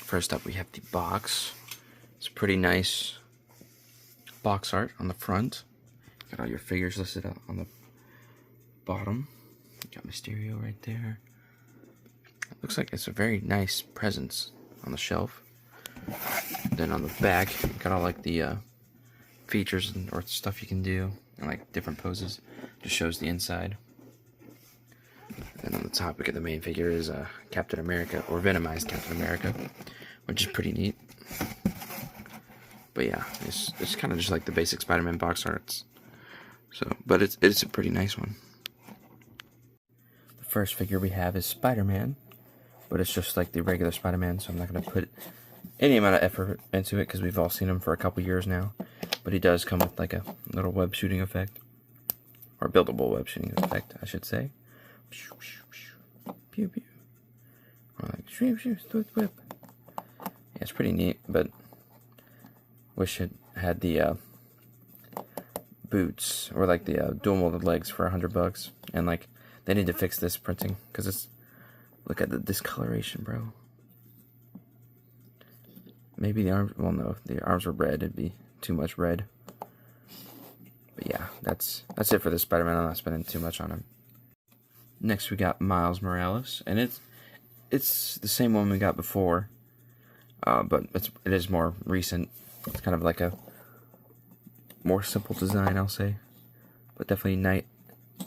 First up, we have the box. It's pretty nice box art on the front. Got all your figures listed out on the bottom. You got Mysterio right there. It looks like it's a very nice presence on the shelf. Then on the back, you got all like the features or stuff you can do and like different poses. Just shows the inside. And on the top, we get the main figure is Captain America, or Venomized Captain America, which is pretty neat. But yeah, it's kind of just like the basic Spider-Man box arts. So, but it's a pretty nice one. The first figure we have is Spider-Man, but it's just like the regular Spider-Man, so I'm not going to put any amount of effort into it because we've all seen him for a couple years now. But he does come with like a little web shooting effect, or buildable web shooting effect, I should say. Pew pew. Or like shoo shoo whip. Yeah, it's pretty neat, but wish it had the boots or like the dual molded legs for $100. And like they need to fix this printing because it's, look at the discoloration, bro. Maybe the arms, well no, if the arms were red, it'd be too much red. But yeah, that's it for this Spider-Man. I'm not spending too much on him. Next we got Miles Morales, and it's the same one we got before, but it is more recent. It's kind of like a more simple design, I'll say, but definitely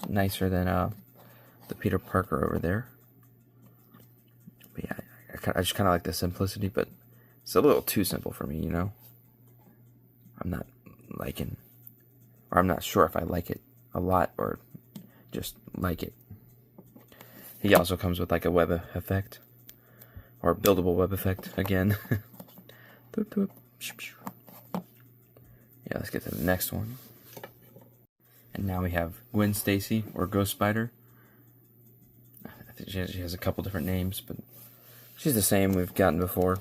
nicer than the Peter Parker over there. But yeah, I just kind of like the simplicity, but it's a little too simple for me, you know. I'm not liking, or I'm not sure if I like it a lot or just like it. He also comes with like a web effect, or buildable web effect again. Yeah, let's get to the next one. And now we have Gwen Stacy, or Ghost Spider. I think she has a couple different names, but she's the same we've gotten before.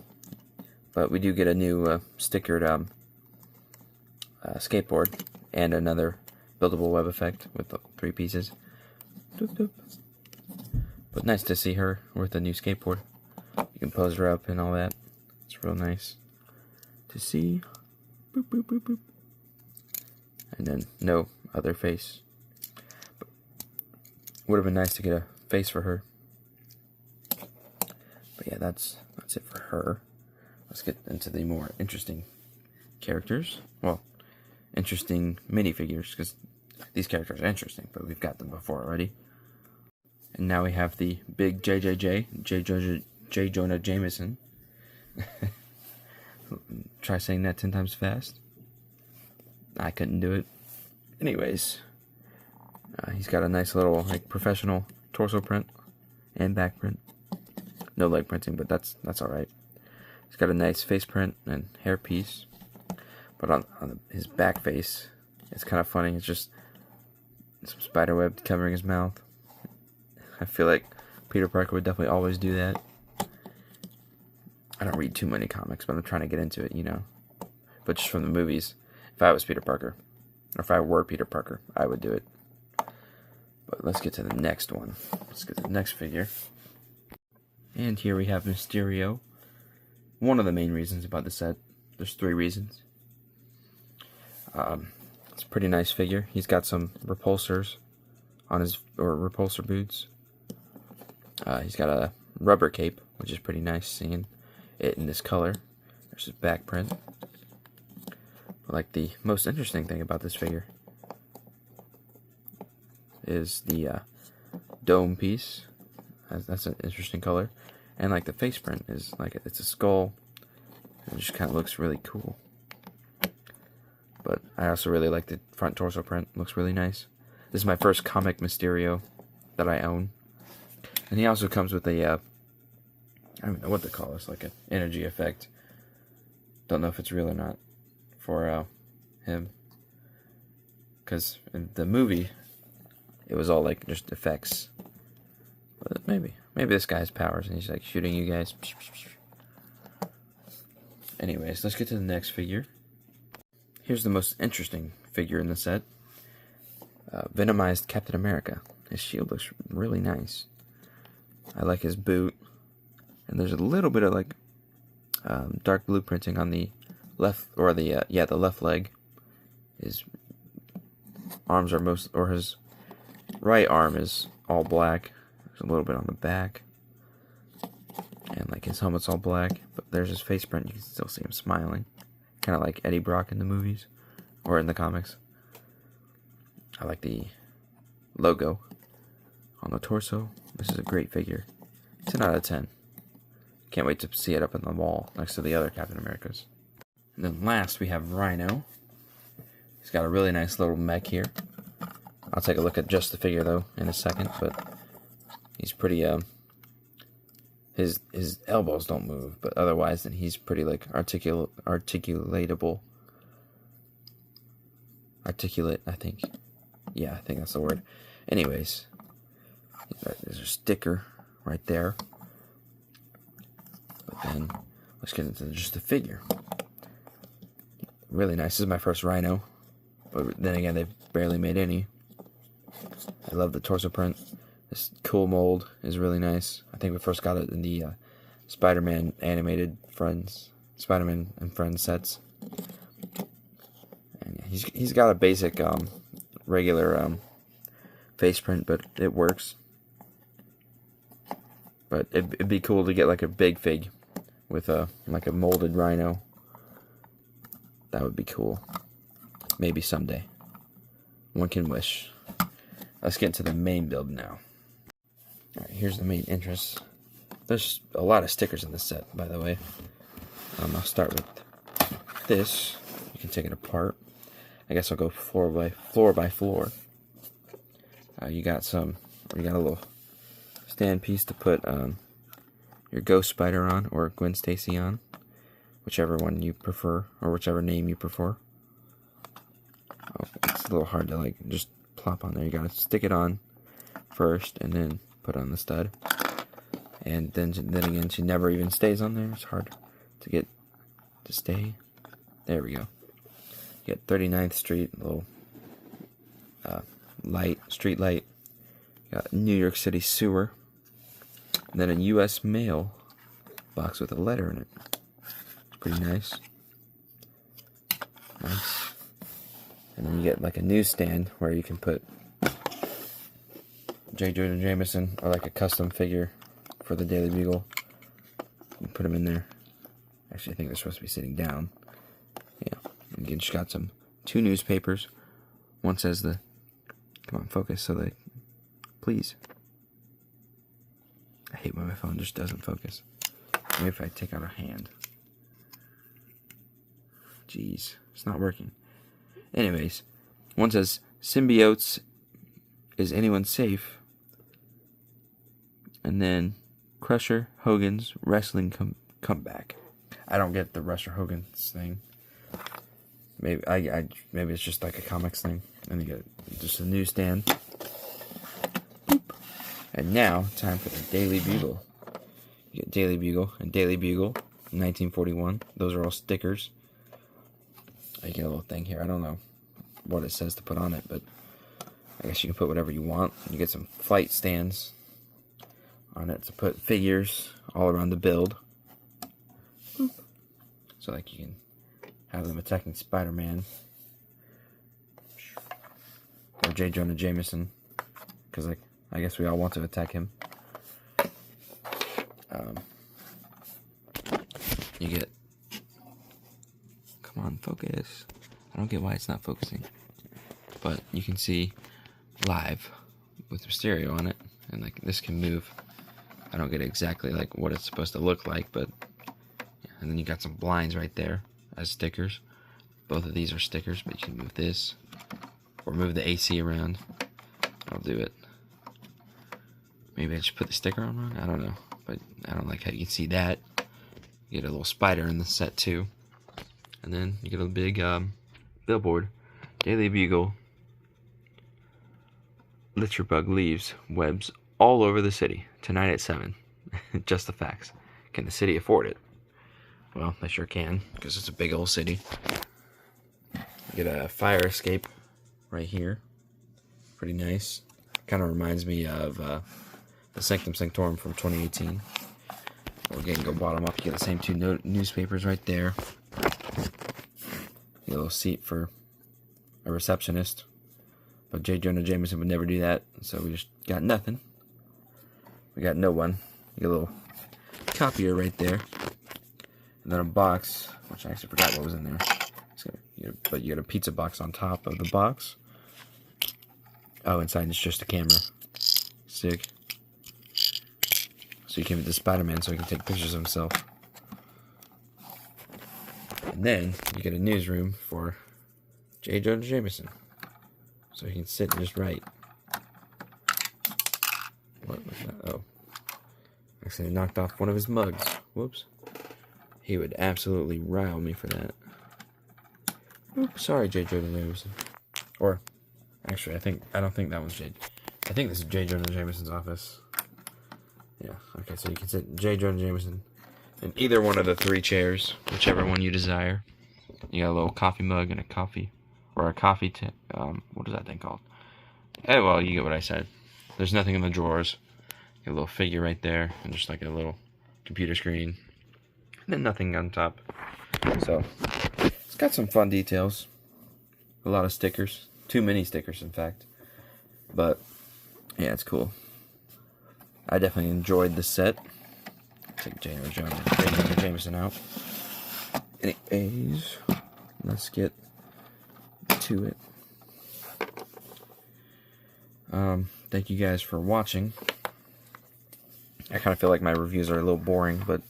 But we do get a new stickered skateboard and another buildable web effect with the 3 pieces. But nice to see her with a new skateboard. You can pose her up and all that. It's real nice to see. Boop, boop, boop, boop. And then no other face. But would have been nice to get a face for her. But yeah, that's it for her. Let's get into the more interesting characters. Well, interesting minifigures, because these characters are interesting, but we've got them before already. And now we have the big J. Jonah Jameson. Try saying that 10 times fast. I couldn't do it. Anyways, he's got a nice little like professional torso print and back print. No leg printing, but that's all right. He's got a nice face print and hair piece. But on his back face, it's kind of funny. It's just some spider web covering his mouth. I feel like Peter Parker would definitely always do that. I don't read too many comics, but I'm trying to get into it, you know. But just from the movies, if I was Peter Parker, or if I were Peter Parker, I would do it. But let's get to the next one. Let's get to the next figure. And here we have Mysterio. One of the main reasons about the set. There's 3 reasons. It's a pretty nice figure. He's got some repulsors on his, or repulsor boots. He's got a rubber cape, which is pretty nice seeing it in this color. There's his back print. But like the most interesting thing about this figure is the dome piece. That's an interesting color. And like the face print is like it's a skull. It just kind of looks really cool. But I also really like the front torso print. It looks really nice. This is my first comic Mysterio that I own. And he also comes with a, I don't know what to call this, like an energy effect. Don't know if it's real or not for him. Because in the movie, it was all like just effects. But maybe this guy has powers and he's like shooting you guys. Anyways, let's get to the next figure. Here's the most interesting figure in the set. Venomized Captain America. His shield looks really nice. I like his boot. And there's a little bit of like Dark blue printing on the left, or the left leg. His arms are his right arm is all black. There's a little bit on the back, and like his helmet's all black. But there's his face print. You can still see him smiling, kind of like Eddie Brock in the movies or in the comics. I like the logo on the torso. This is a great figure. 10 out of 10. Can't wait to see it up on the wall next to the other Captain Americas. And then last we have Rhino. He's got a really nice little mech here. I'll take a look at just the figure though in a second, but he's pretty his elbows don't move, but otherwise then he's pretty like articulate, I think. Yeah, I think that's the word. Anyways, there's a sticker right there. But then let's get into just the figure. Really nice. This is my first Rhino, but then again, they've barely made any. I love the torso print. This cool mold is really nice. I think we first got it in the Spider-Man animated Spider-Man and Friends sets. And he's got a basic regular face print, but it works. But it'd be cool to get like a big fig with like a molded Rhino. That would be cool. Maybe someday. One can wish. Let's get into the main build now. Alright, here's the main entrance. There's a lot of stickers in this set, by the way. I'll start with this. You can take it apart. I guess I'll go floor by floor. You got a little stand piece to put your Ghost Spider on, or Gwen Stacy on, whichever one you prefer, or whichever name you prefer. Oh, it's a little hard to like just plop on there. You gotta stick it on first, and then put on the stud. And then again, she never even stays on there. It's hard to get to stay. There we go. You get 39th Street, little street light. You got New York City sewer. And then a U.S. mail box with a letter in it. It's pretty nice. Nice. And then you get like a newsstand where you can put J. Jonah Jameson, or like a custom figure for the Daily Bugle. You can put them in there. Actually, I think they're supposed to be sitting down. Yeah. And you just got two newspapers. One says come on, focus, so please. I hate when my phone just doesn't focus. Maybe if I take out a hand. Jeez, it's not working. Anyways, one says, symbiotes, is anyone safe? And then Crusher Hogan's wrestling comeback. I don't get the Crusher Hogan's thing. Maybe maybe it's just like a comics thing. And you get just a newsstand. Boop. And now, time for the Daily Bugle. You get Daily Bugle and Daily Bugle, 1941. Those are all stickers. I get a little thing here. I don't know what it says to put on it, but I guess you can put whatever you want. You get some flight stands on it to put figures all around the build. Boop. So like you can have them attacking Spider-Man or J. Jonah Jameson, because like I guess we all want to attack him. You get, come on, focus. I don't get why it's not focusing, but you can see live with Mysterio on it, and like this can move. I don't get exactly like what it's supposed to look like, but yeah. And then you got some blinds right there as stickers. Both of these are stickers, but you can move this or move the AC around. I'll do it. Maybe I just put the sticker on wrong. I don't know, but I don't like how you can see that. You get a little spider in the set too, and then you get a big billboard. Daily Bugle. Litterbug leaves webs all over the city tonight at 7. Just the facts. Can the city afford it? Well, they sure can, because it's a big old city. You get a fire escape right here. Pretty nice. Kind of reminds me of the Sanctum Sanctorum from 2018. We'll again go bottom up. You get the same two newspapers right there. Get a little seat for a receptionist. But J. Jonah Jameson would never do that, so we just got nothing. We got no one. You get a little copier right there. And then a box, which I actually forgot what was in there. But you got a pizza box on top of the box. Oh, inside it's just a camera. Sick. So you came with the Spider-Man so he can take pictures of himself. And then you get a newsroom for J. Jonah Jameson. So he can sit and just write. What was that? Oh. Actually, I knocked off one of his mugs. Whoops. He would absolutely rile me for that. Oops, sorry, J. Jonah Jameson. Or, actually, I don't think that one's J. I think this is J. Jonah Jameson's office. Yeah, okay, so you can sit J. Jonah Jameson in either one of the 3 chairs, whichever one you desire. You got a little coffee mug and a coffee, or a coffee what is that thing called? Eh, well, you get what I said. There's nothing in the drawers. Got a little figure right there, and just like a little computer screen. And then nothing on top. So, it's got some fun details. A lot of stickers. Too many stickers, in fact. But, yeah, it's cool. I definitely enjoyed the set. Take J. Jonah Jameson out. Anyways, let's get to it. Thank you guys for watching. I kind of feel like my reviews are a little boring, but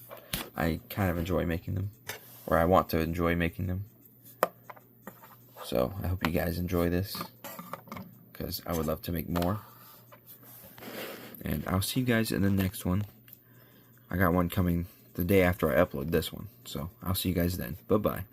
I kind of enjoy making them. Or I want to enjoy making them. So, I hope you guys enjoy this. Because I would love to make more. And I'll see you guys in the next one. I got one coming the day after I upload this one. So, I'll see you guys then. Bye-bye.